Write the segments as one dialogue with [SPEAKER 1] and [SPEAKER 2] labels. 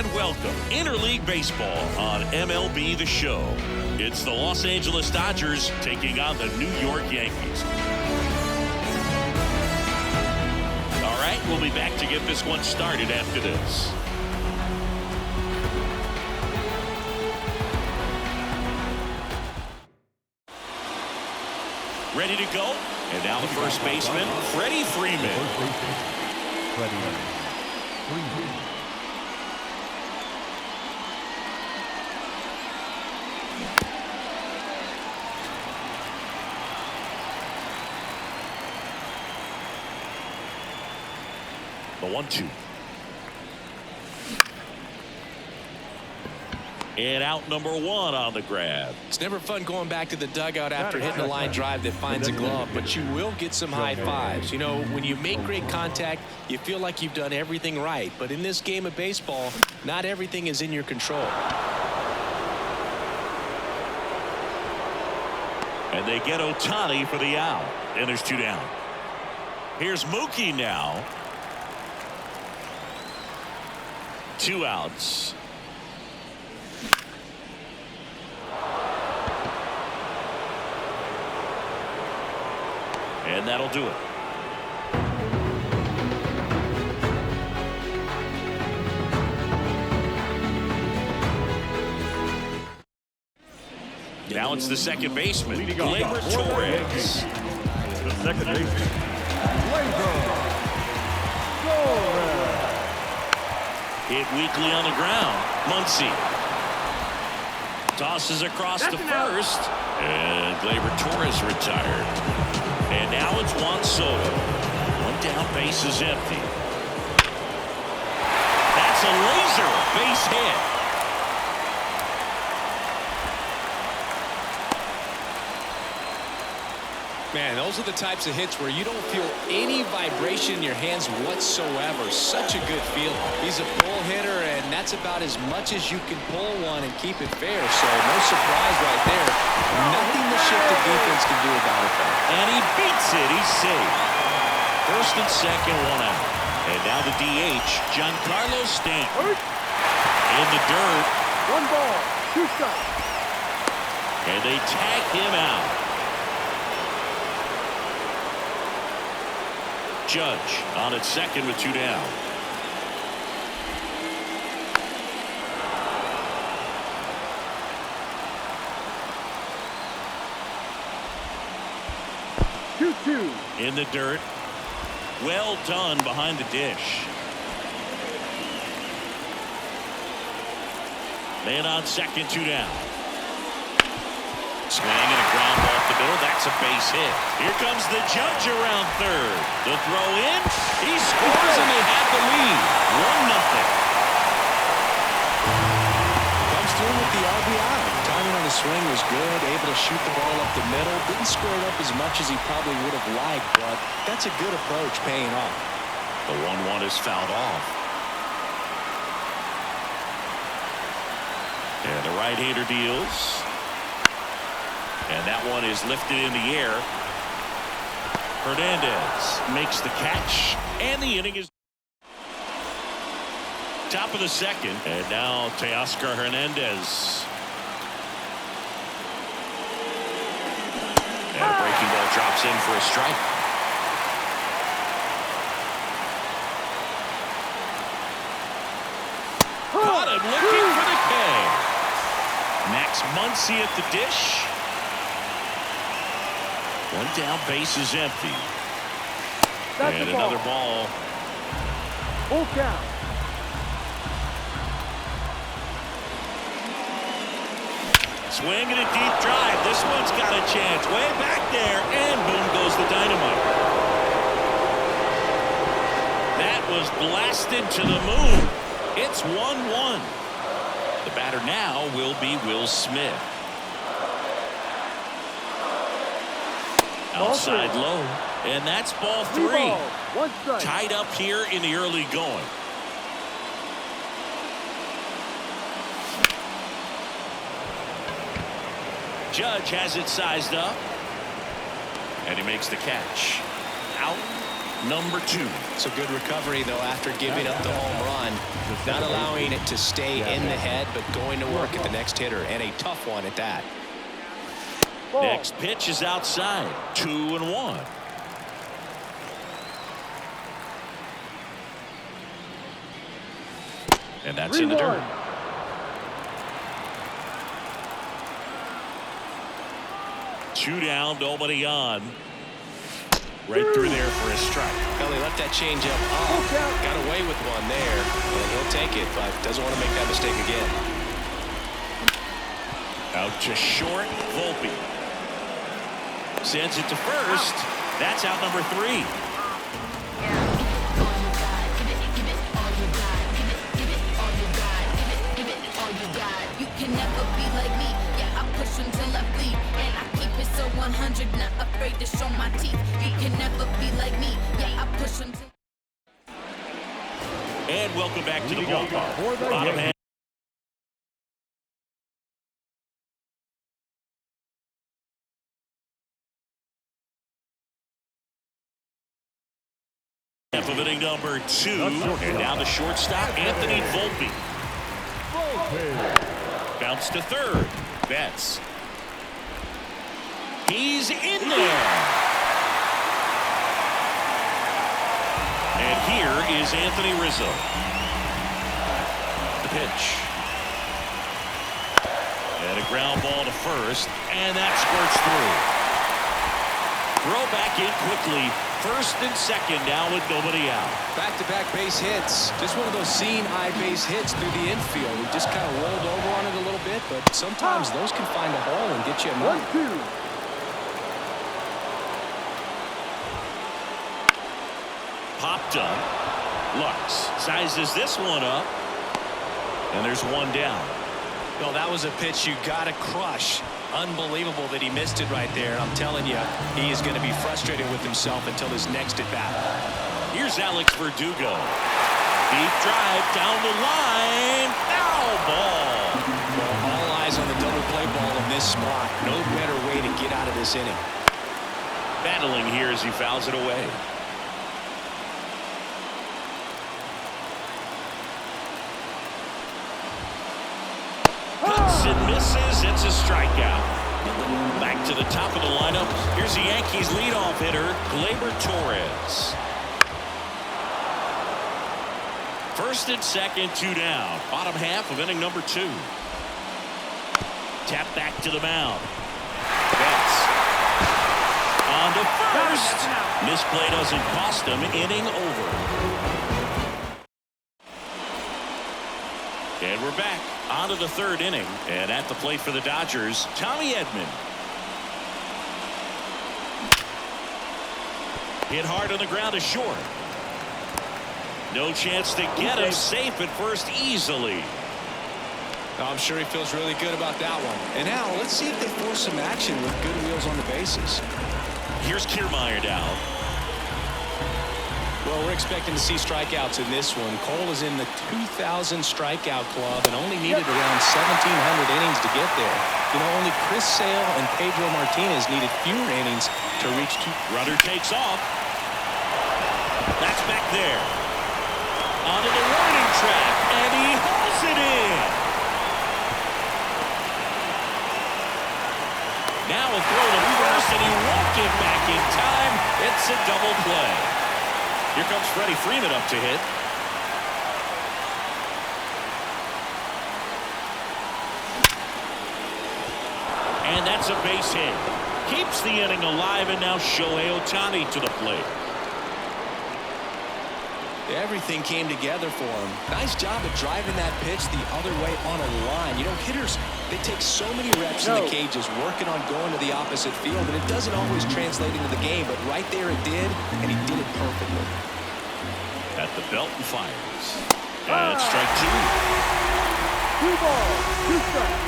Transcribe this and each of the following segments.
[SPEAKER 1] and welcome Interleague Baseball on MLB The Show. It's the Los Angeles Dodgers taking on the New York Yankees. All right, we'll be back to get this one started after this. Ready to go? And now the first baseman, Freddie Freeman. The 1-2. And out number one on the grab.
[SPEAKER 2] It's never fun going back to the dugout after hitting a line drive that finds a glove, but you will get some high fives. You know, when you make great contact, you feel like you've done everything right. But in this game of baseball, not everything is in your control.
[SPEAKER 1] And they get Ohtani for the out. And there's two down. Here's Mookie now. 2 outs. And that'll do it. Now it's the second baseman, Gleyber Torres.
[SPEAKER 3] The second baseman, Gleyber Torres.
[SPEAKER 1] Hit weakly on the ground. Muncy tosses across to first, and Gleyber Torres retired. And now it's Juan Soto. One down, base is empty. That's a laser base hit.
[SPEAKER 2] Man, those are the types of hits where you don't feel any vibration in your hands whatsoever. Such a good feeling. He's a pull hitter, and that's about as much as you can pull one and keep it fair. So no surprise right there. Nothing the shifted defense can do about it, though.
[SPEAKER 1] And he beats it. He's safe. First and second, 1 out. And now the DH, Giancarlo Stanton. In the dirt.
[SPEAKER 3] 1 ball, 2 strikes.
[SPEAKER 1] And they tag him out. Judge on at second with 2 down. In the dirt. Well done behind the dish. Man on second, 2 down. Swing and a ground ball up the middle. That's a base hit. Here comes the judge around third. The throw in. He scores and they have the lead. 1-0.
[SPEAKER 2] Comes through with the RBI. Timing on the swing was good. Able to shoot the ball up the middle. Didn't square it up as much as he probably would have liked, but that's a good approach paying off.
[SPEAKER 1] The 1-1 is fouled off. And the right-hander deals. And that one is lifted in the air. Hernandez makes the catch. And the inning is top of the second. And now Teoscar Hernandez. And a breaking ball drops in for a strike. Caught him looking for the K. Max Muncy at the dish. 1 down, base is empty. And another ball.
[SPEAKER 3] Full count.
[SPEAKER 1] Swing and a deep drive. This one's got a chance. Way back there, and boom goes the dynamite. That was blasted to the moon. It's 1-1. The batter now will be Will Smith. Outside low, and that's ball 3.
[SPEAKER 3] 1 strike.
[SPEAKER 1] Tied up here in the early going. Judge has it sized up, and he makes the catch. Out. number 2.
[SPEAKER 2] It's a good recovery, though, after giving up the home run. Not allowing it to stay in the head, but going to work at the next hitter, and a tough one at that.
[SPEAKER 1] Next pitch is outside. 2-1. And that's in the dirt. 2 down, nobody on. Right through there for a strike.
[SPEAKER 2] Well, he left that changeup up. Got away with one there. And he'll take it, but doesn't want to make that mistake again.
[SPEAKER 1] Out to short, Volpe. Sends it to first. That's out number 3.
[SPEAKER 4] You can never be like me. Yeah, I push until I bleed, and I keep it so 100, not afraid to show my teeth. You can never be like me. Yeah, I push until.
[SPEAKER 1] And welcome back to the ballpark. Bottom half of inning number 2, and now the shortstop, Anthony Volpe. Bounce to third. Betts. He's in there. And here is Anthony Rizzo. The pitch. And a ground ball to first, and that squirts through. Throw back in quickly. First and second now with nobody out.
[SPEAKER 2] Back-to-back base hits. Just one of those seeing eye base hits through the infield. He just kind of rolled over on it a little bit, but sometimes those can find a hole and get you a run.
[SPEAKER 3] 1-2.
[SPEAKER 1] Popped up. Lux sizes this one up. And there's one down.
[SPEAKER 2] Well, that was a pitch you got to crush. Unbelievable that he missed it right there. I'm telling you, he is going to be frustrated with himself until his next at bat.
[SPEAKER 1] Here's Alex Verdugo. Deep drive down the line. Foul ball.
[SPEAKER 2] Well, all eyes on the double play ball in this spot. No better way to get out of this inning.
[SPEAKER 1] Battling here as he fouls it away. Cuts and misses. It's a strikeout. Back to the top of the lineup. Here's the Yankees leadoff hitter, Gleyber Torres. First and second, 2 down. Bottom half of inning number 2. Tap back to the mound. Betts. On to first. Misplay doesn't cost him. Inning over. And we're back. On to the 3rd inning. And at the plate for the Dodgers, Tommy Edman. Hit hard on the ground to short. No chance to get him. Safe at first easily.
[SPEAKER 2] I'm sure he feels really good about that one. And now let's see if they force some action with good wheels on the bases.
[SPEAKER 1] Here's Kiermaier now.
[SPEAKER 2] Well, we're expecting to see strikeouts in this one. Cole is in the 2,000 strikeout club and only needed around 1,700 innings to get there. You know, only Chris Sale and Pedro Martinez needed fewer innings to reach 2.
[SPEAKER 1] Runner takes off. That's back there. Onto the warning track, and he hauls it in. Now a throw to first, and he won't get back in time. It's a double play. Here comes Freddie Freeman up to hit. And that's a base hit. Keeps the inning alive, and now Shohei Ohtani to the plate.
[SPEAKER 2] Everything came together for him. Nice job of driving that pitch the other way on a line. You know, hitters, they take so many reps in the cages working on going to the opposite field, and it doesn't always translate into the game, but right there it did, and he did it perfectly.
[SPEAKER 1] At the belt and fires. And strike 2.
[SPEAKER 3] 2 balls, 2 strikes.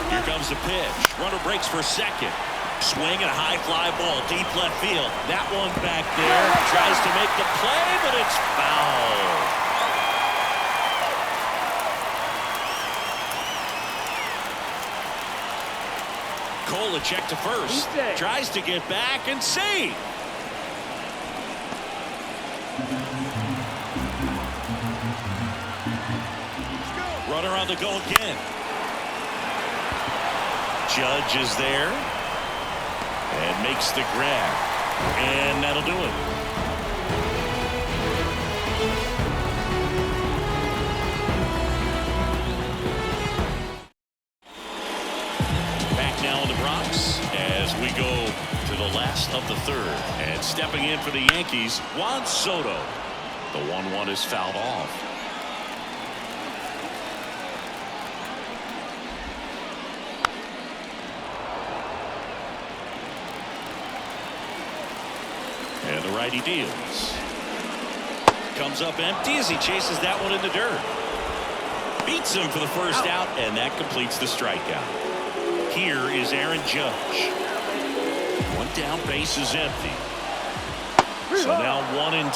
[SPEAKER 1] Here comes the pitch. Runner breaks for second. Swing and a high fly ball deep left field. That one back there. Tries to make the play, but it's foul. Cole a check to first. Tries to get back and save. Runner on the go again. Judge is there and makes the grab, and that'll do it. Back now in the Bronx as we go to the last of the third, and stepping in for the Yankees, Juan Soto. The 1-1 is fouled off. And the righty deals. Comes up empty as he chases that one in the dirt. Beats him for the first out, and that completes the strikeout. Here is Aaron Judge. One down, base is empty. So now 1-2.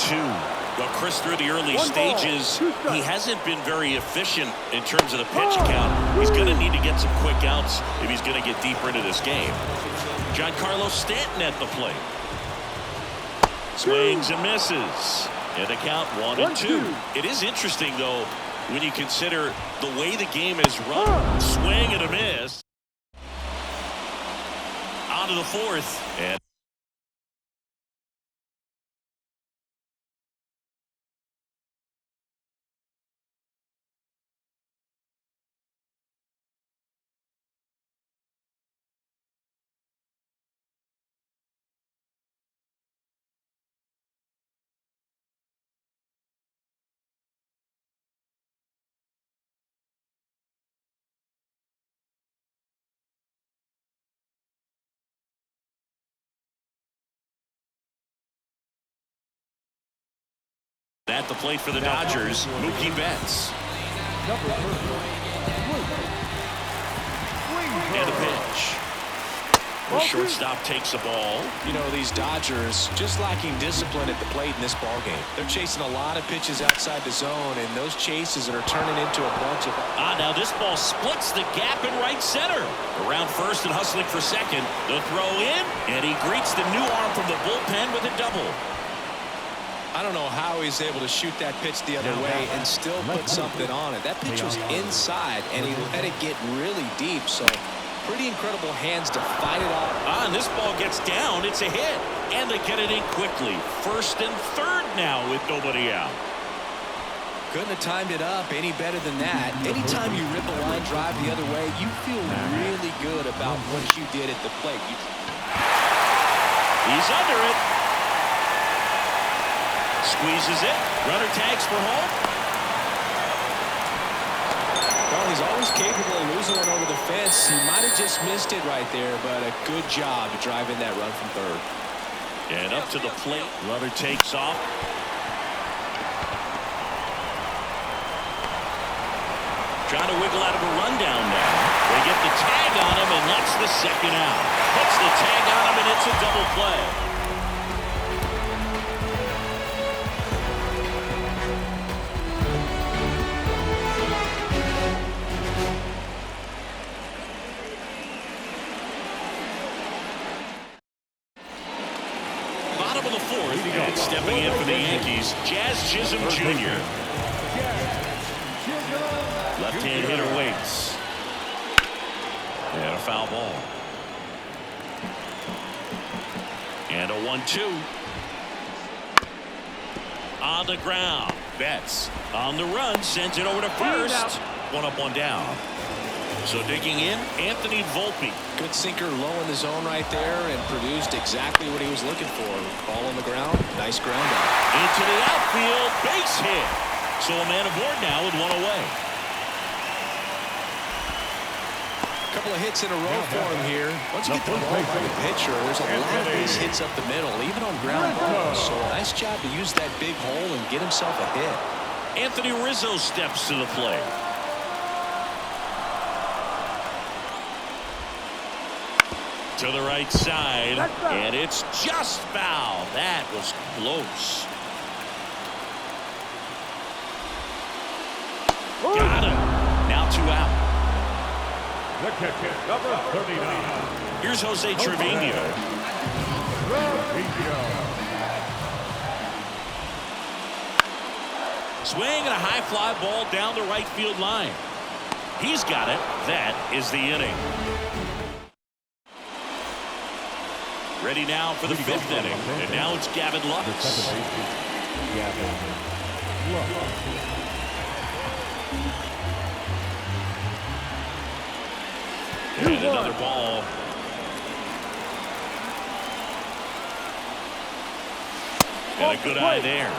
[SPEAKER 1] Well, Chris, through the early stages, he hasn't been very efficient in terms of the pitch count. He's going to need to get some quick outs if he's going to get deeper into this game. Giancarlo Stanton at the plate. Swings and misses. And the count 1-2. It is interesting, though, when you consider the way the game is run. Swing and a miss. On to the fourth. And at the plate for the Dodgers, Mookie Betts. And a pitch. The shortstop takes the ball.
[SPEAKER 2] You know, these Dodgers just lacking discipline at the plate in this ballgame. They're chasing a lot of pitches outside the zone, and those chases are turning into a bunch of...
[SPEAKER 1] Now this ball splits the gap in right center. Around first and hustling for second. The throw in, and he greets the new arm from the bullpen with a double.
[SPEAKER 2] I don't know how he's able to shoot that pitch the other way and still put something on it. That pitch was inside, and he let it get really deep, so pretty incredible hands to fight it off.
[SPEAKER 1] And this ball gets down. It's a hit, and they get it in quickly. First and third now with nobody out.
[SPEAKER 2] Couldn't have timed it up any better than that. Anytime you rip a line drive the other way, you feel really good about what you did at the plate.
[SPEAKER 1] He's under it. Squeezes it. Runner tags for home.
[SPEAKER 2] Well, he's always capable of losing one over the fence. He might have just missed it right there, but a good job driving that run from third.
[SPEAKER 1] And up to the plate. Runner takes off. Trying to wiggle out of a rundown now. They get the tag on him, and that's the second out. Puts the tag on him, and it's a double play. Bottom of the fourth, and stepping in for the Yankees, Jazz Chisholm Jr. Left-hand hitter waits. And a foul ball. And a 1-2. On the ground. Betts on the run, sends it over to first. One up, one down. So digging in, Anthony Volpe.
[SPEAKER 2] Good sinker low in the zone right there and produced exactly what he was looking for. Ball on the ground, nice ground out.
[SPEAKER 1] Into the outfield, base hit. So a man aboard now with one away.
[SPEAKER 2] A couple of hits in a row for him here. Once you get the ball by the pitcher, there's a lot of base hits up the middle, even on ground balls. So a nice job to use that big hole and get himself a hit.
[SPEAKER 1] Anthony Rizzo steps to the plate. To the right side, and it's just foul. That was close. Got him. Now 2 out.
[SPEAKER 3] The catcher, number 39.
[SPEAKER 1] Here's Jose Trevino. Swing and a high fly ball down the right field line. He's got it. That is the inning. Ready now for the 5th inning. And now it's Gavin Lux. And another ball. And a good eye there.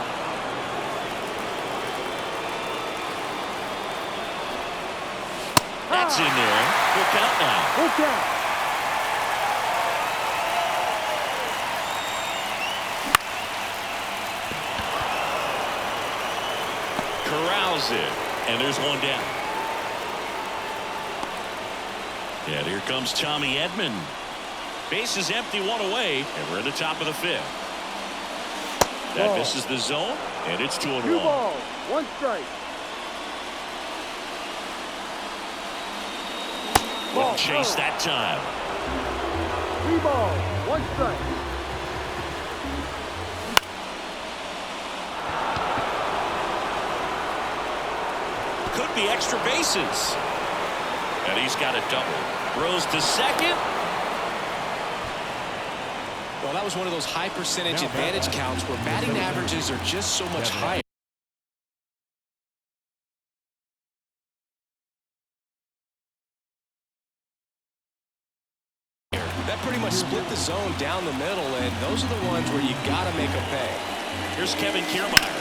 [SPEAKER 1] That's in there. Full count now.
[SPEAKER 3] Full count.
[SPEAKER 1] Corrals it. And there's one down. And here comes Tommy Edman. Base is empty, one away, and we're in the top of the 5th. That misses the zone, and it's 2-1.
[SPEAKER 3] 2 balls, 1 strike.
[SPEAKER 1] Wouldn't chase that time.
[SPEAKER 3] 3 balls, 1 strike.
[SPEAKER 1] Could be extra bases. And he's got a double. Throws to second.
[SPEAKER 2] Well, that was one of those high percentage advantage counts where batting averages are just so much higher. That pretty much split the zone down the middle, and those are the ones where you got to make them pay.
[SPEAKER 1] Here's Kevin Kiermaier.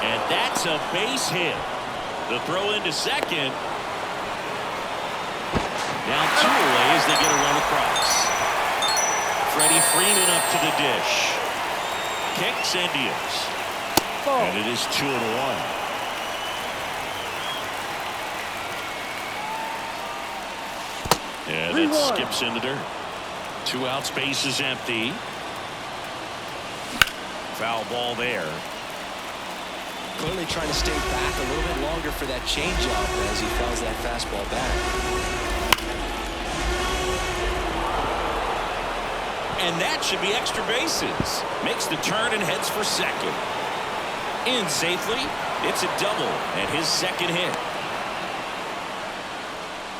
[SPEAKER 1] And that's a base hit. The throw into second. Down 2 away as they get a run across. Freddie Freeman up to the dish. Kicks and deals. And it is 2-1. Yeah, that skips in the dirt. 2 outs, base is empty. Foul ball there.
[SPEAKER 2] Clearly trying to stay back a little bit longer for that changeup as he fouls that fastball back.
[SPEAKER 1] And that should be extra bases. Makes the turn and heads for second. In safely. It's a double and his second hit.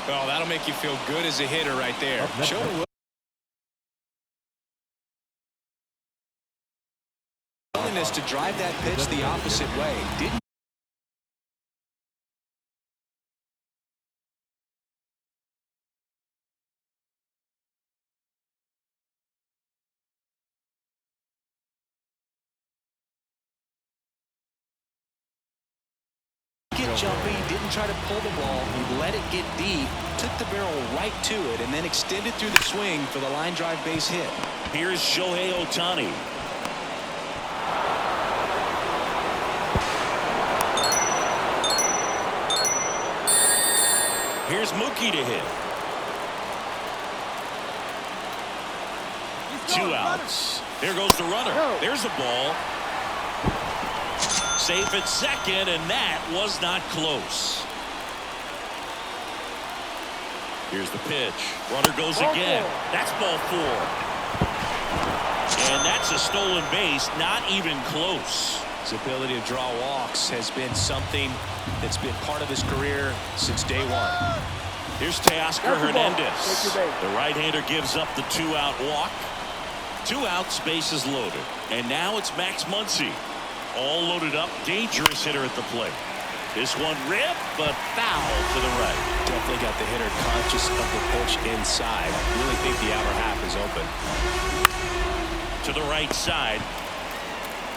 [SPEAKER 2] Well, that'll make you feel good as a hitter right there. Willingness to drive that pitch the opposite way. Didn't get jumpy, didn't try to pull the ball. He let it get deep, took the barrel right to it, and then extended through the swing for the line drive base hit.
[SPEAKER 1] Here's Shohei Ohtani. Here's Mookie to hit. 2 outs. There goes the runner. There's the ball. Safe at second, and that was not close. Here's the pitch. Runner goes again. That's ball 4. And that's a stolen base, not even close.
[SPEAKER 2] His ability to draw walks has been something that's been part of his career since day one.
[SPEAKER 1] Here's Teoscar Hernandez. The right-hander gives up the 2-out walk. 2 outs, bases loaded. And now it's Max Muncy. All loaded up, dangerous hitter at the plate. This one ripped, but foul to the right.
[SPEAKER 2] Definitely got the hitter conscious of the pitch inside. Really think the outer half is open.
[SPEAKER 1] To the right side.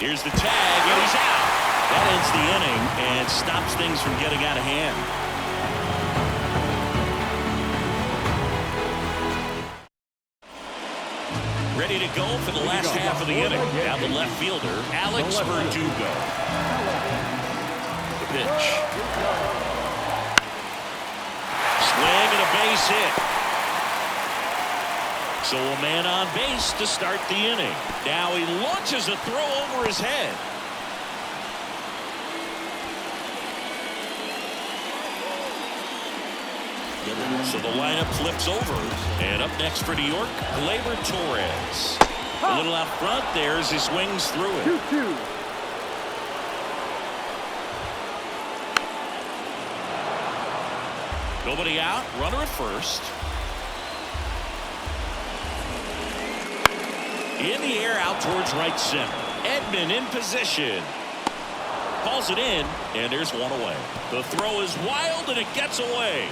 [SPEAKER 1] Here's the tag, and he's out. That ends the inning and stops things from getting out of hand. Ready to go for the last half of the inning. Now the left fielder, Alex Verdugo. The pitch. Swing and a base hit. So a man on base to start the inning. Now he launches a throw over his head. So the lineup flips over. And up next for New York, Gleyber Torres. A little out front there as he swings through it.
[SPEAKER 3] 2-2.
[SPEAKER 1] Nobody out. Runner at first. In the air out towards right center. Edman in position. Calls it in, and there's one away. The throw is wild, and it gets away.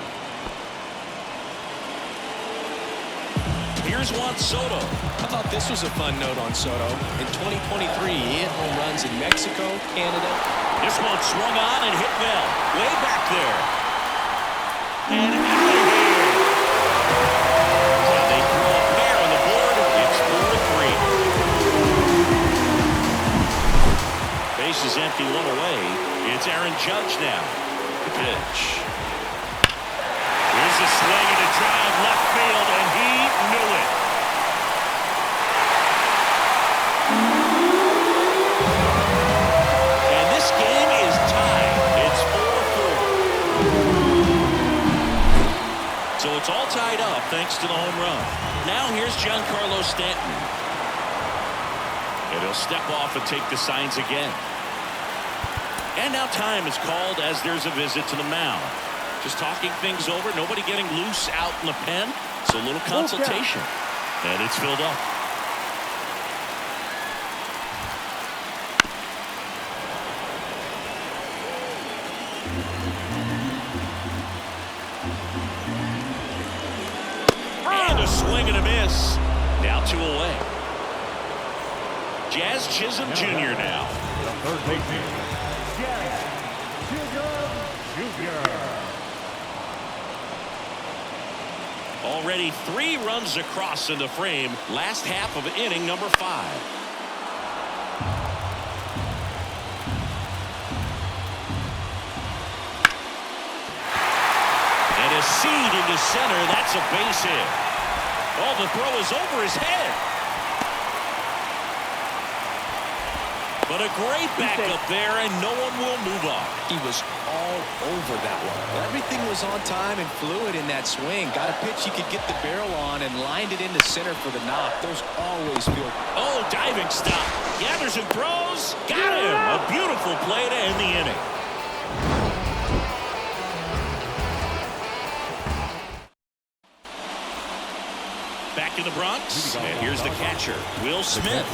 [SPEAKER 1] Here's Juan Soto.
[SPEAKER 2] I thought this was a fun note on Soto. In 2023, he hit home runs in Mexico, Canada.
[SPEAKER 1] This one swung on and hit well. Way back there. And out of here. And they throw a pair on the board. It's 4-3. Base is empty, one away. It's Aaron Judge now. The pitch. Here's a swing and a drive left field, and he knew it. And this game is tied. It's 4-4. So it's all tied up thanks to the home run. Now here's Giancarlo Stanton. And he'll step off and take the signs again. And now time is called as there's a visit to the mound. Just talking things over. Nobody getting loose out in the pen. So a little consultation. And it's filled up. And a swing and a miss. Now 2 away. Jazz Chisholm Jr. now.
[SPEAKER 3] The third baseman, Jazz Chisholm Jr.
[SPEAKER 1] Already 3 runs across in the frame. Last half of inning number 5. And a seed into center. That's a base hit. Oh, the throw is over his head. But a great backup there, and no one will move on.
[SPEAKER 2] He was all over that one. Everything was on time and fluid in that swing. Got a pitch he could get the barrel on and lined it into center for the knock. Those always feel.
[SPEAKER 1] Oh, diving stop. Gathers and throws. Got him. A beautiful play to end the inning. Back in the Bronx, and here's the catcher, Will Smith.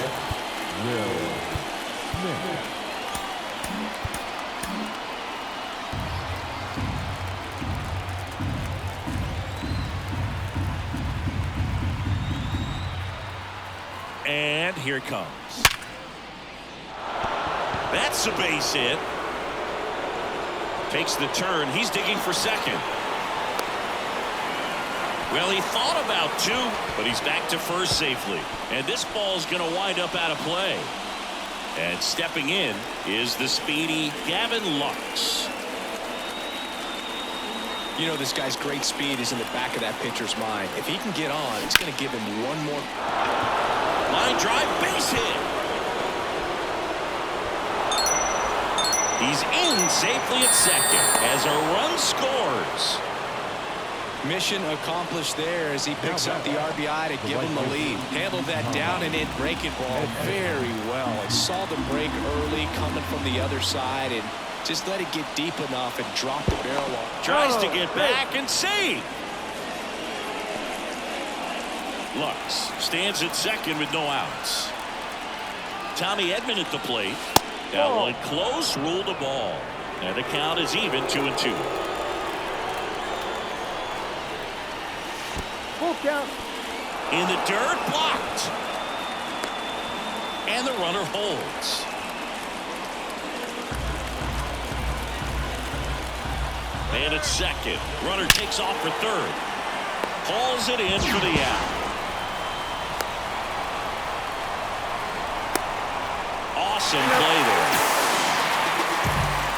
[SPEAKER 1] And here it comes. That's a base hit. Takes the turn. He's digging for second. Well, he thought about 2, but he's back to first safely. And this ball's going to wind up out of play. And stepping in is the speedy Gavin Lux.
[SPEAKER 2] You know, this guy's great speed is in the back of that pitcher's mind. If he can get on, it's going to give him one more.
[SPEAKER 1] Line drive, base hit. He's in safely at second as a run scores.
[SPEAKER 2] Mission accomplished there as he picks up the RBI to give him the lead. Handled that down and in breaking ball very well. And saw the break early coming from the other side and just let it get deep enough and drop the barrel off.
[SPEAKER 1] Tries to get back and save. Lux stands at second with no outs. Tommy Edman at the plate. That one close, ruled the ball. And the count is even 2-2.
[SPEAKER 3] Full count.
[SPEAKER 1] In the dirt, blocked. And the runner holds. And at second. Runner takes off for third. Hauls it in for the out. Awesome play there.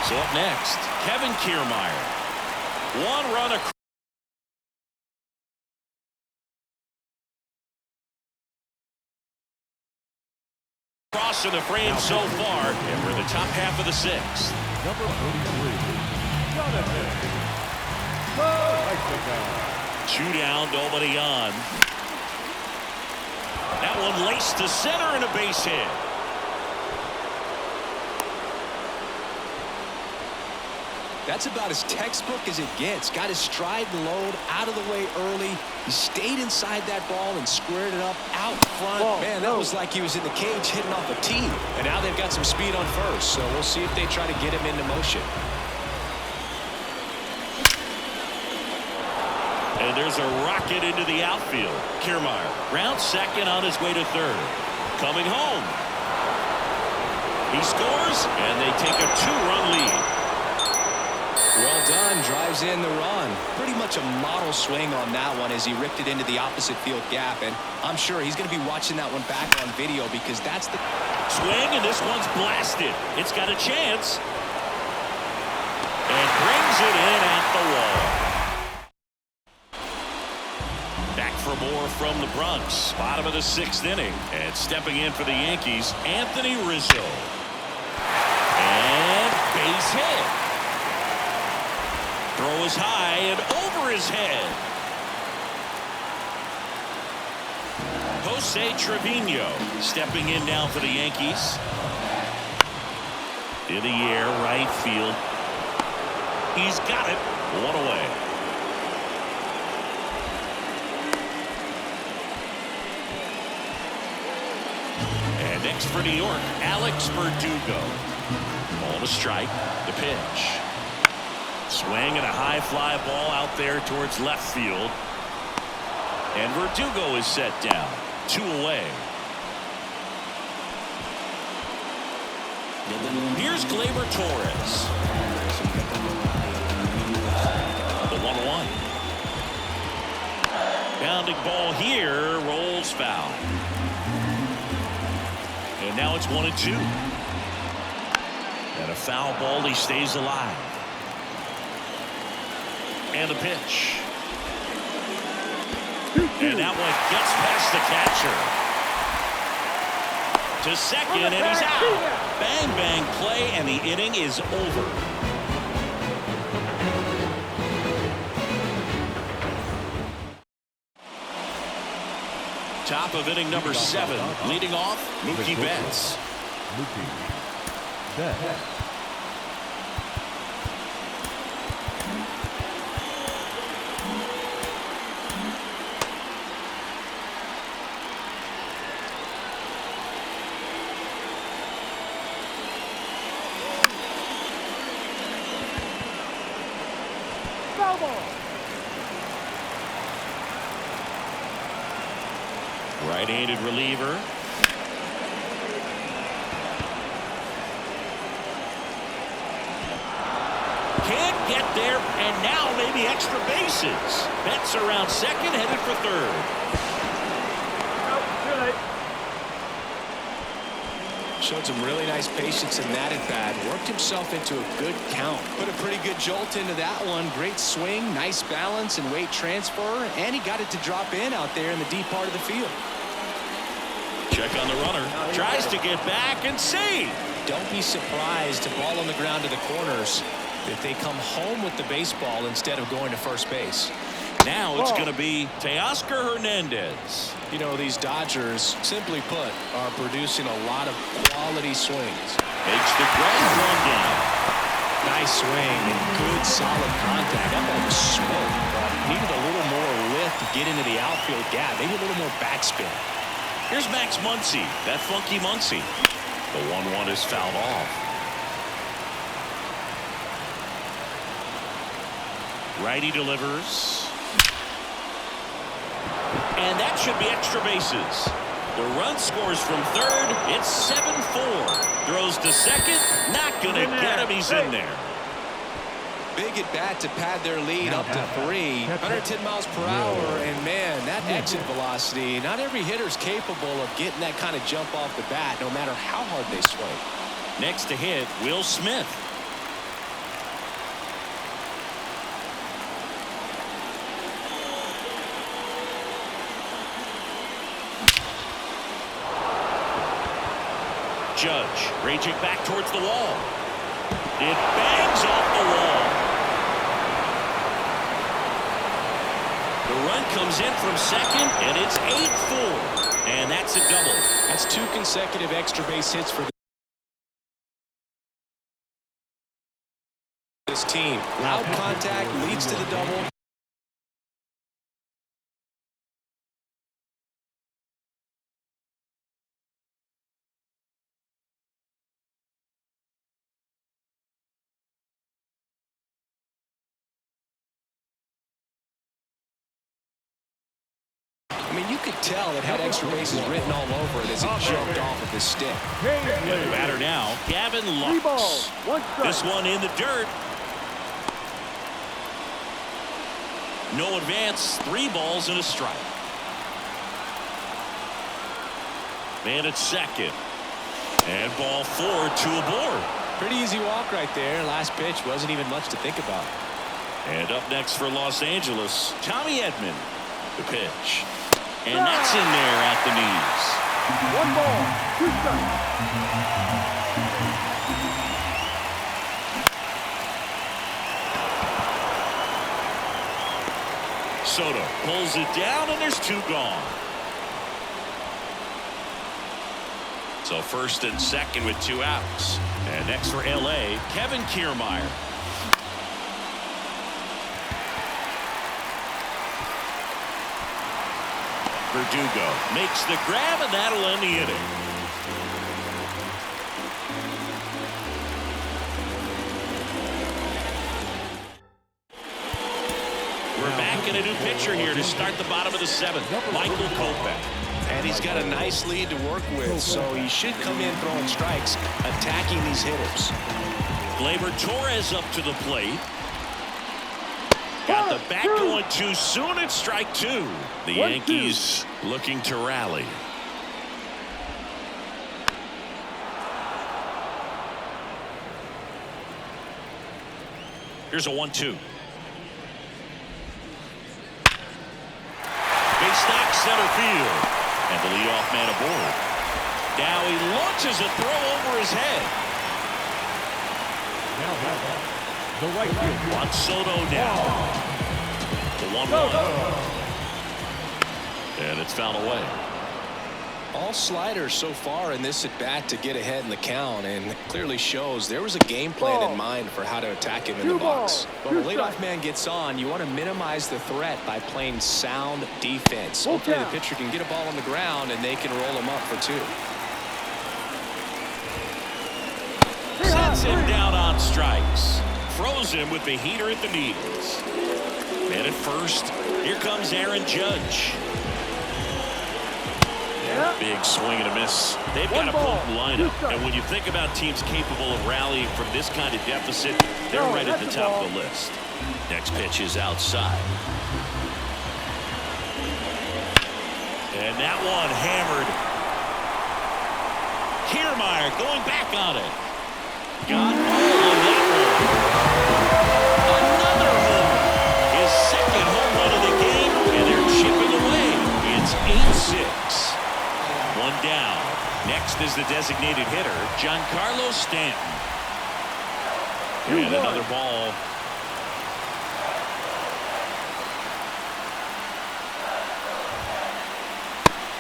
[SPEAKER 1] So up next, Kevin Kiermaier. 1 run across. In the frame so far, and we're in the top half of the 6th.
[SPEAKER 3] Number 33, Jonathan.
[SPEAKER 1] 2 down, nobody on. That one laced to center and a base hit.
[SPEAKER 2] That's about as textbook as it gets. Got his stride and load out of the way early. He stayed inside that ball and squared it up out front. Man, that was like he was in the cage hitting off a tee. And now they've got some speed on first, so we'll see if they try to get him into motion.
[SPEAKER 1] And there's a rocket into the outfield. Kiermaier rounds second on his way to third. Coming home. He scores, and they take a 2-run lead.
[SPEAKER 2] Well done. Drives in the run. Pretty much a model swing on that one as he ripped it into the opposite field gap. And I'm sure he's going to be watching that one back on video because that's the
[SPEAKER 1] swing, and this one's blasted. It's got a chance. And brings it in at the wall. Back for more from the Bronx. Bottom of the 6th inning. And stepping in for the Yankees, Anthony Rizzo. And base hit. Throw is high and over his head. Jose Trevino stepping in now for the Yankees. In the air, right field. He's got it. 1 away. And next for New York, Alex Verdugo. Ball to strike. The pitch. Swing and a high fly ball out there towards left field. And Verdugo is set down. 2 away. Here's Gleyber Torres. The 1-1. Bounding ball here. Rolls foul. And now it's 1-2. And a foul ball. He stays alive. And a pitch. And that one gets past the catcher. To second, and he's out. Bang, bang play, and the inning is over. Top of inning number 7. Leading off, Mookie Betts.
[SPEAKER 3] Mookie Betts.
[SPEAKER 1] Right-handed reliever. Can't get there, and now maybe extra bases. Betts around second, headed for third.
[SPEAKER 2] Showed some really nice patience in that at bat. Worked himself into a good count. Put a pretty good jolt into that one. Great swing, nice balance and weight transfer, and he got it to drop in out there in the deep part of the field.
[SPEAKER 1] Check on the runner. Tries to get back and save.
[SPEAKER 2] Don't be surprised to ball on the ground to the corners if they come home with the baseball instead of going to first base.
[SPEAKER 1] Now it's going to be Teoscar Hernandez.
[SPEAKER 2] You know, these Dodgers, simply put, are producing a lot of quality swings.
[SPEAKER 1] Makes the grand run down.
[SPEAKER 2] Nice swing and good solid contact. That ball was smoke. Needed a little more lift to get into the outfield gap. Maybe a little more backspin.
[SPEAKER 1] Here's Max Muncy. That funky Muncy. The 1-1 is fouled off. Righty delivers. And that should be extra bases. The run scores from third. It's 7-4. Throws to second. Not going to get him. He's in there.
[SPEAKER 2] Big at bat to pad their lead up to 3. 110 miles per hour. And, man, that exit velocity, not every hitter's capable of getting that kind of jump off the bat, no matter how hard they swing.
[SPEAKER 1] Next to hit, Will Smith. Judge raging back towards the wall. It bangs off the wall. The run comes in from second, and it's 8-4. And that's a double.
[SPEAKER 2] That's 2 consecutive extra base hits for this team. Loud contact leads to the double. I mean, you could tell it had extra bases written all over it as it jumped off of his stick.
[SPEAKER 1] And the batter now, Gavin Lux. This one in the dirt. No advance, 3 balls and a strike. Man at second. And ball 4, 2 aboard.
[SPEAKER 2] Pretty easy walk right there. Last pitch wasn't even much to think about.
[SPEAKER 1] And up next for Los Angeles, Tommy Edman. The pitch. And that's in there at the knees.
[SPEAKER 3] 1 ball, 2 strikes.
[SPEAKER 1] Soto pulls it down, and there's 2 gone. So first and second with 2 outs. And next for L.A., Kevin Kiermaier. Verdugo makes the grab, and that'll end the inning. We're back in a new pitcher here to start the bottom of the 7th. Michael Kopech.
[SPEAKER 2] And he's got a nice lead to work with, so he should come in throwing strikes, attacking these hitters.
[SPEAKER 1] Gleyber Torres up to the plate. Got the bat going too soon. It's strike 2. The Yankees looking to rally. Here's a 1-2. Base knock center field. And the leadoff man aboard. Now he launches a throw over his head.
[SPEAKER 3] The right field.
[SPEAKER 1] Juan Soto now. The 1-1. And it's fouled away.
[SPEAKER 2] All sliders so far in this at bat to get ahead in the count, and it clearly shows there was a game plan in mind for how to attack him in the box. When a leadoff man gets on, you want to minimize the threat by playing sound defense. Hopefully the pitcher can get a ball on the ground and they can roll him up for 2.
[SPEAKER 1] Sets him down on strikes. Throws him with the heater at the knees. And at first, here comes Aaron Judge. Big swing and a miss. They've got a potent lineup. And when you think about teams capable of rallying from this kind of deficit, they're right at the top of the list. Next pitch is outside. And that one hammered. Kiermaier going back on it. Got all of that one. Another home run. His second home run of the game, and they're chipping away. It's 8-6. One down. Next is the designated hitter, Giancarlo Stanton. And another ball.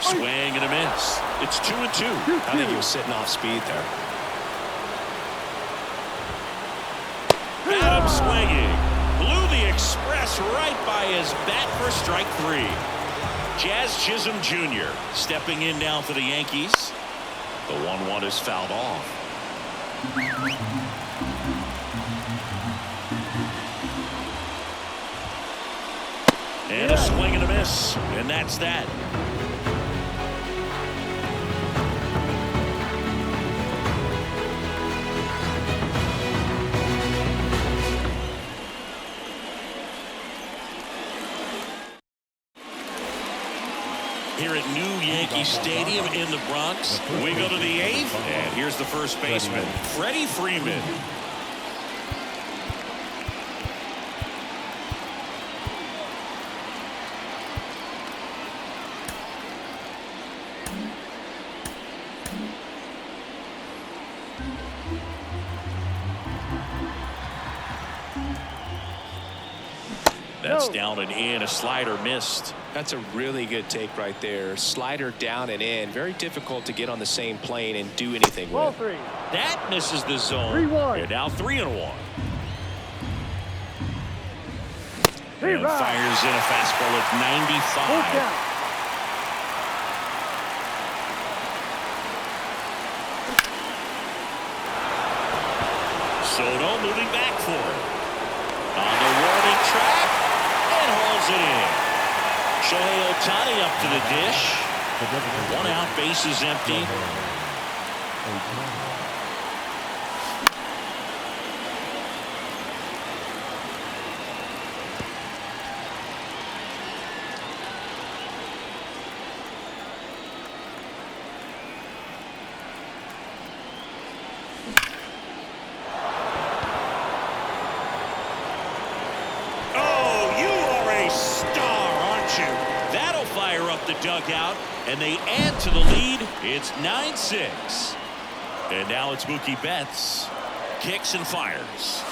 [SPEAKER 1] Swing and a miss. It's 2-2.
[SPEAKER 2] I think he was sitting off speed there.
[SPEAKER 1] Got him swinging. Blew the express right by his bat for strike 3. Jazz Chisholm Jr. stepping in now for the Yankees. The 1-1 is fouled off. And a swing and a miss. And that's that. Here at New Yankee Stadium in the Bronx, we go to the 8th, and here's the first baseman, Freddie Freeman. That's down and in. A slider missed.
[SPEAKER 2] That's a really good take right there. Slider down and in. Very difficult to get on the same plane and do anything with.
[SPEAKER 1] That misses the zone.
[SPEAKER 3] 3-1.
[SPEAKER 1] They're now 3-1.
[SPEAKER 3] Hey,
[SPEAKER 1] And fires in a fastball at 95. Soto moving back for it. On the warning track and hauls it in. Shohei Ohtani up to the dish. 1 out, bases empty. Dugout, and they add to the lead. It's 9-6. And now it's Mookie Betts. Kicks and fires.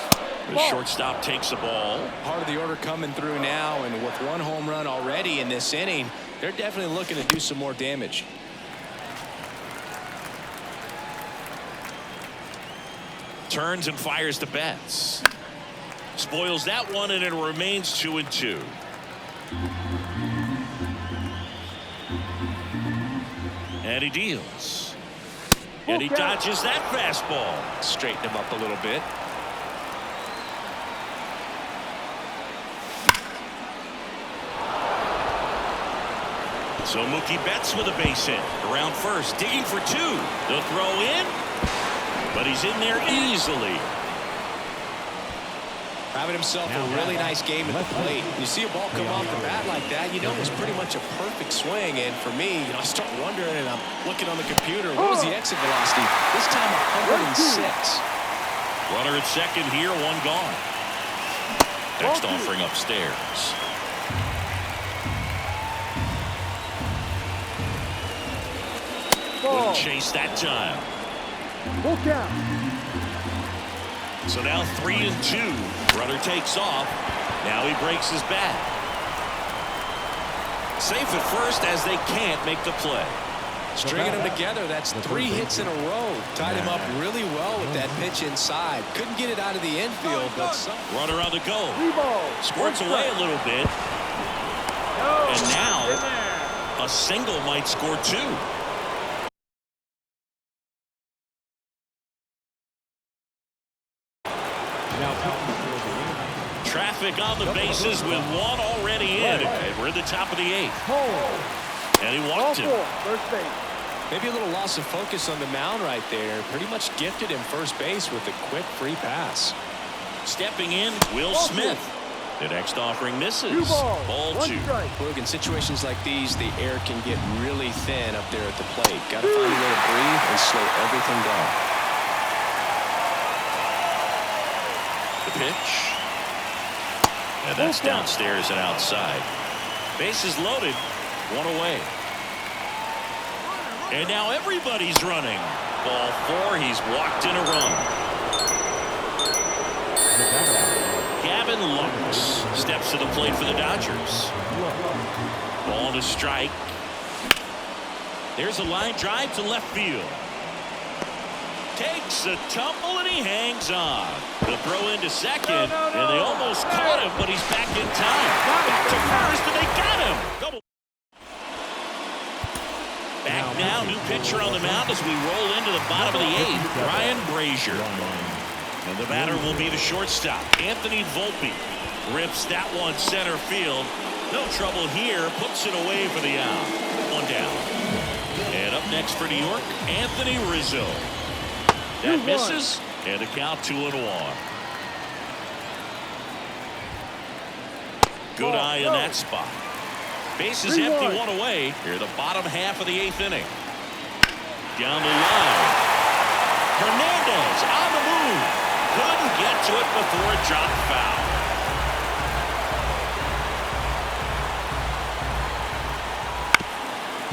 [SPEAKER 1] The shortstop takes the ball.
[SPEAKER 2] Part of the order coming through now, and with 1 home run already in this inning, they're definitely looking to do some more damage.
[SPEAKER 1] Turns and fires to Betts. Spoils that one, and it remains 2-2. And he deals. And he dodges that fastball.
[SPEAKER 2] Straighten him up a little bit.
[SPEAKER 1] So Mookie Betts with a base hit. Around first, digging for 2. They'll throw in, but he's in there easily.
[SPEAKER 2] Having himself a really nice game at the plate. You see a ball come off the bat like that, you know it's pretty much a perfect swing. And for me, I start wondering, and I'm looking on the computer, what was the exit velocity? This time 106.
[SPEAKER 1] Runner at second here, 1 gone. Next offering upstairs. Wouldn't chase that time. So now 3-2. Runner takes off. Now he breaks his bat. Safe at first as they can't make the play.
[SPEAKER 2] Stringing them together, that's 3 hits in a row. Tied him up really well with that pitch inside. Couldn't get it out of the infield, but
[SPEAKER 1] runner on the go. Squirts away a little bit. And now a single might score 2. Traffic on the bases with 1 already in. And we're at the top of the 8th. And he walked him.
[SPEAKER 2] Maybe a little loss of focus on the mound right there. Pretty much gifted him first base with a quick free pass.
[SPEAKER 1] Stepping in, Will Smith. The next offering misses. Ball 2.
[SPEAKER 2] Look, in situations like these, the air can get really thin up there at the plate. Got to find a way to breathe and slow everything down.
[SPEAKER 1] The pitch. And that's downstairs and outside. Bases loaded. 1 away. And now everybody's running. Ball 4. He's walked in a run. Gavin Lux steps to the plate for the Dodgers. Ball to strike. There's a line drive to left field. Takes a tumble and he hangs on. The throw into second, and they almost caught him, but he's back in time. Back to first, and they got him. Back now, new pitcher on the mound as we roll into the bottom of the 8th. Ryan Brazier. And the batter will be the shortstop, Anthony Volpe. Rips that one center field. No trouble here. Puts it away for the out. 1 down. And up next for New York, Anthony Rizzo. That misses, and the count 2-1. Good eye in that spot. Bases empty, 1 away. Here the bottom half of the 8th inning. Down the line. Hernandez on the move. Couldn't get to it before it dropped foul.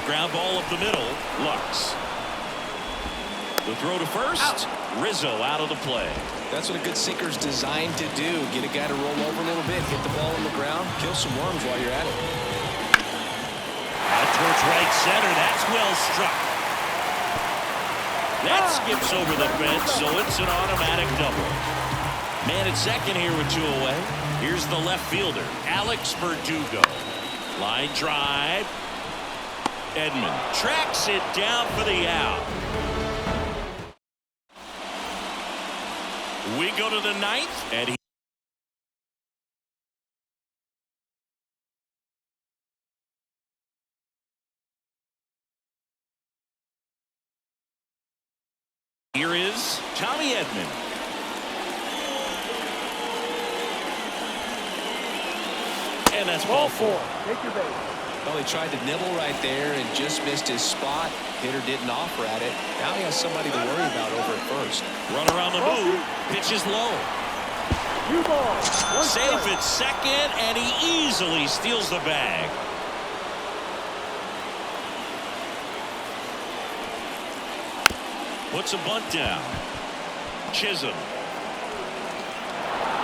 [SPEAKER 1] Ground ball up the middle. Lux. The throw to first. Rizzo out of the play.
[SPEAKER 2] That's what a good sinker's designed to do. Get a guy to roll over a little bit, hit the ball on the ground, kill some worms while you're at it.
[SPEAKER 1] Out towards right center. That's well struck. That skips over the fence, so it's an automatic double. Man at second here with 2 away. Here's the left fielder, Alex Verdugo. Line drive. Edman tracks it down for the out. We go to the 9th, and here is Tommy Edman. And that's ball 4.
[SPEAKER 3] Take your base.
[SPEAKER 2] Well, he tried to nibble right there and just missed his spot. Hitter didn't offer at it. Now he has somebody to worry about over at first.
[SPEAKER 1] Runner on the move. Pitch is low.
[SPEAKER 3] New ball.
[SPEAKER 1] Safe at second, and he easily steals the bag. Puts a bunt down. Chisholm.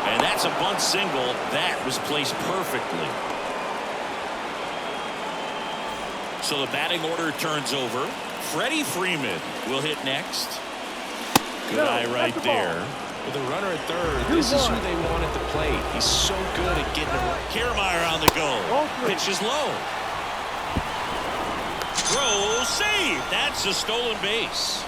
[SPEAKER 1] And that's a bunt single. That was placed perfectly. So the batting order turns over. Freddie Freeman will hit next. Good eye right there.
[SPEAKER 2] With a runner at third, this is who they want at the plate. He's so good at getting it right.
[SPEAKER 1] Kiermaier on the go. Pitch is low. Throw, save. That's a stolen base.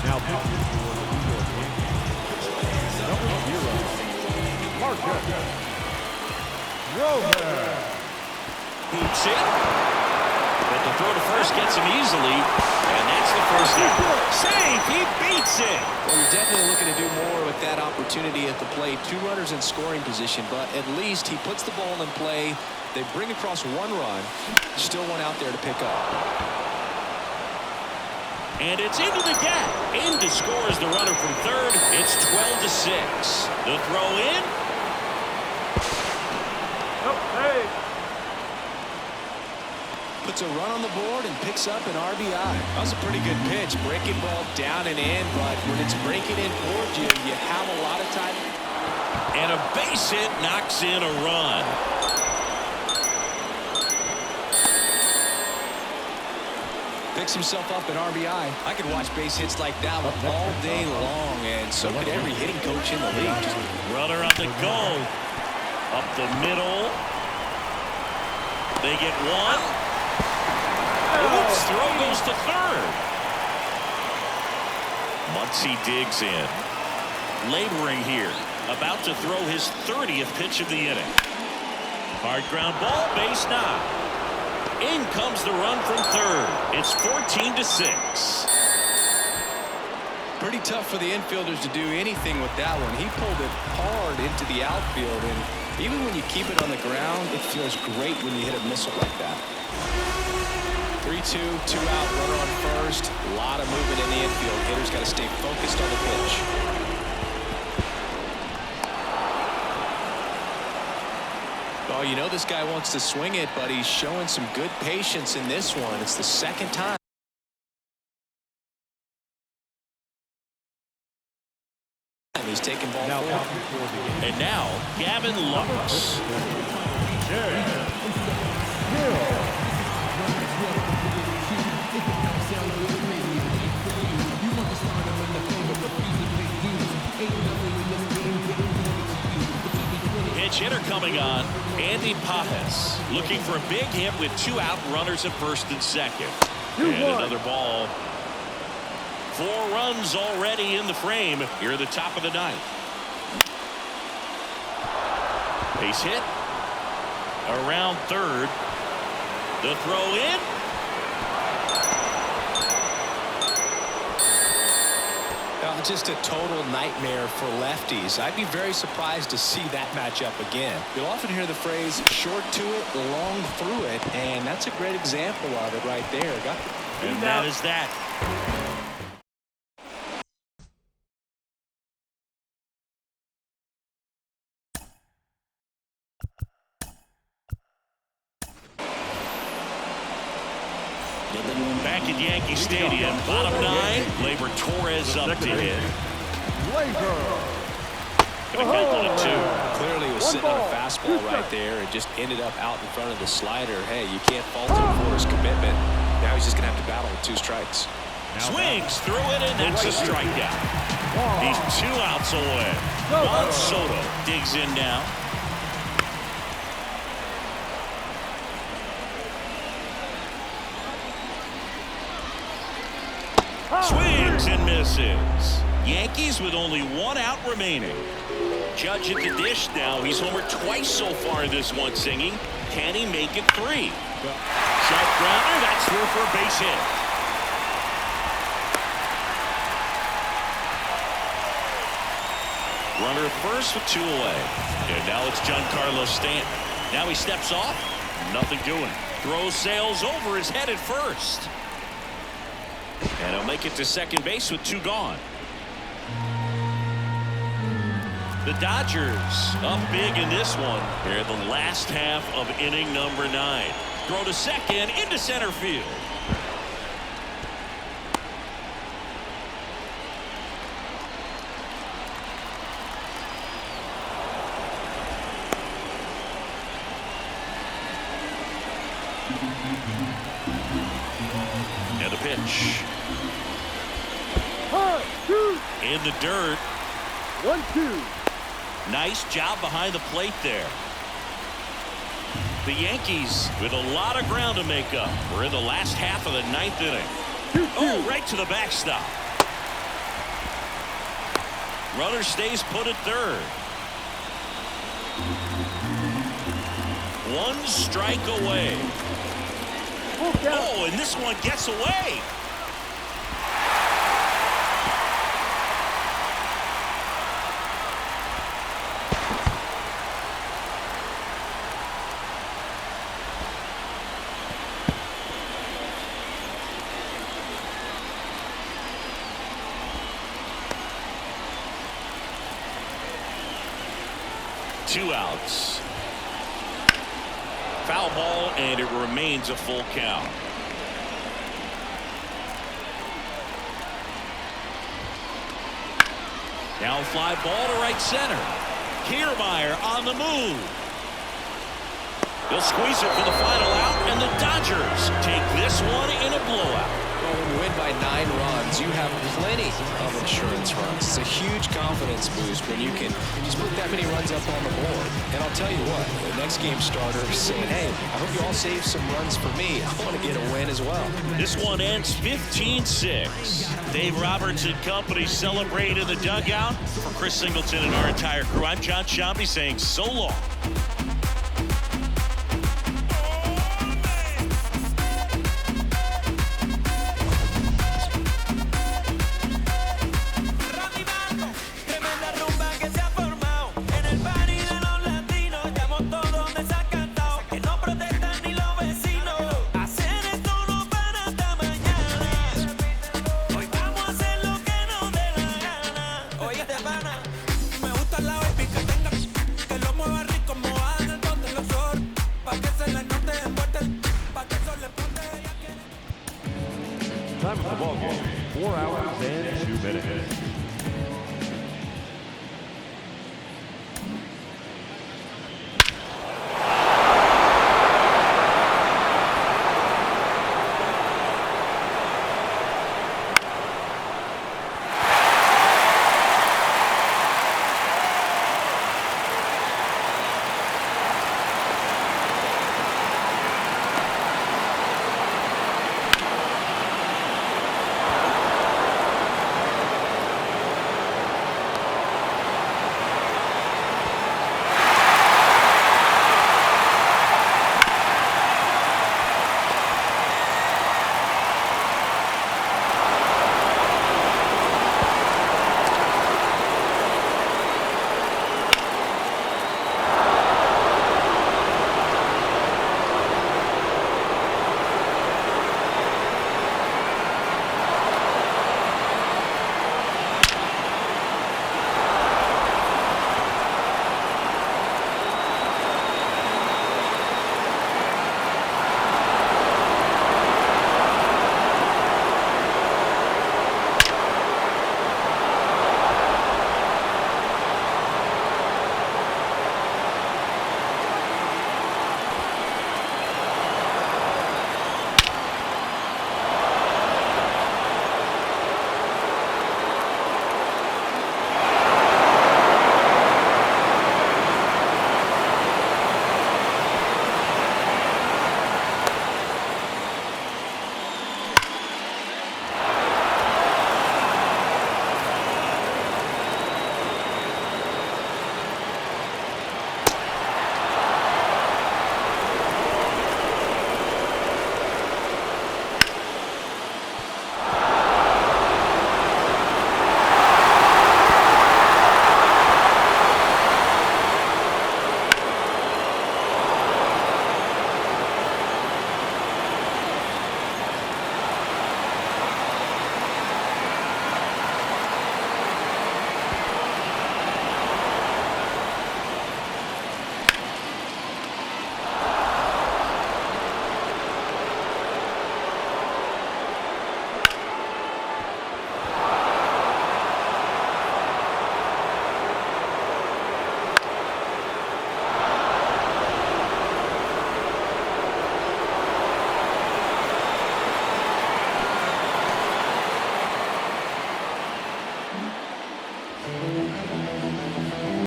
[SPEAKER 3] Now pitching for the New York Yankees. Number 0, Marcus Stroman.
[SPEAKER 1] Hoops it. But the throw to first gets him easily. And that's the first out. Save. He beats it.
[SPEAKER 2] Well, you're definitely looking to do more with that opportunity at the plate. 2 runners in scoring position, but at least he puts the ball in play. They bring across 1 run. Still one out there to pick up.
[SPEAKER 1] And it's into the gap. In to score is the runner from third. It's 12-6. The throw in.
[SPEAKER 3] Hey.
[SPEAKER 2] Puts a run on the board and picks up an RBI. That was a pretty good pitch. Breaking ball down and in, but when it's breaking in towards you, you have a lot of time.
[SPEAKER 1] And a base hit knocks in a run.
[SPEAKER 2] Picks himself up an RBI. I could watch base hits like that one all day long, and so could every hitting coach in the league.
[SPEAKER 1] Runner on the go. Up the middle. They get 1. Oops, throw goes to third. Muncy digs in. Laboring here. About to throw his 30th pitch of the inning. Hard ground ball, base knock. In comes the run from third. It's 14-6.
[SPEAKER 2] Pretty tough for the infielders to do anything with that one. He pulled it hard into the outfield, and even when you keep it on the ground, it feels great when you hit a missile like that. 3-2, 2 out, runner on first. A lot of movement in the infield. Hitters got to stay focused on the pitch. Oh, you know this guy wants to swing it, but he's showing some good patience in this one. It's the second time. He's taking ball forward.
[SPEAKER 1] And now, Gavin Lux. Pitch hitter coming on, Andy Pajes, looking for a big hit with 2 out, runners at first and second. And another ball. 4 runs already in the frame here at the top of the 9th. Base hit around third. The throw in.
[SPEAKER 2] Just a total nightmare for lefties. I'd be very surprised to see that matchup again. You'll often hear the phrase short to it, long through it, and that's a great example of it right there.
[SPEAKER 1] And that is that. Yankee Stadium. Bottom 9. Labor Torres up to hit. Gonna count 1-2.
[SPEAKER 2] Clearly he was sitting on a fastball right there and just ended up out in front of the slider. Hey, you can't fault him for his commitment. Now he's just going to have to battle with 2 strikes.
[SPEAKER 1] Swings through it, and that's a strikeout. He's 2 outs away. Juan Soto digs in now. Swings and misses. Yankees with only 1 out remaining. Judge at the dish now. He's homered twice so far this one, Singy. Can he make it 3? Sharp grounder. That's through for a base hit. Runner at first with 2 away. And now it's Giancarlo Stanton. Now he steps off. Nothing doing. Throws sails over his head at first. And he'll make it to second base with 2 gone. The Dodgers up big in this one. They're the last half of inning number 9. Throw to second, into center field. And the pitch. In the dirt.
[SPEAKER 3] 1-2.
[SPEAKER 1] Nice job behind the plate there. The Yankees with a lot of ground to make up. We're in the last half of the 9th inning. Oh, right to the backstop. Runner stays put at third. 1 strike away. Oh, and this one gets away. Two outs. Foul ball, and it remains a full count. Now fly ball to right center. Kiermaier on the move. They'll squeeze it for the final out, and the Dodgers take this one in a blowout.
[SPEAKER 2] Well, when you win by 9 runs, you have plenty of insurance runs. It's a huge confidence boost when you can just put that many runs up on the board. And I'll tell you what, the next game starter is saying, hey, I hope you all save some runs for me. I want to get a win as well.
[SPEAKER 1] This one ends 15-6. Dave Roberts and company celebrate in the dugout. For Chris Singleton and our entire crew, I'm John Shambi saying so long.
[SPEAKER 3] Time of the ball game, 4 hours and 2 minutes.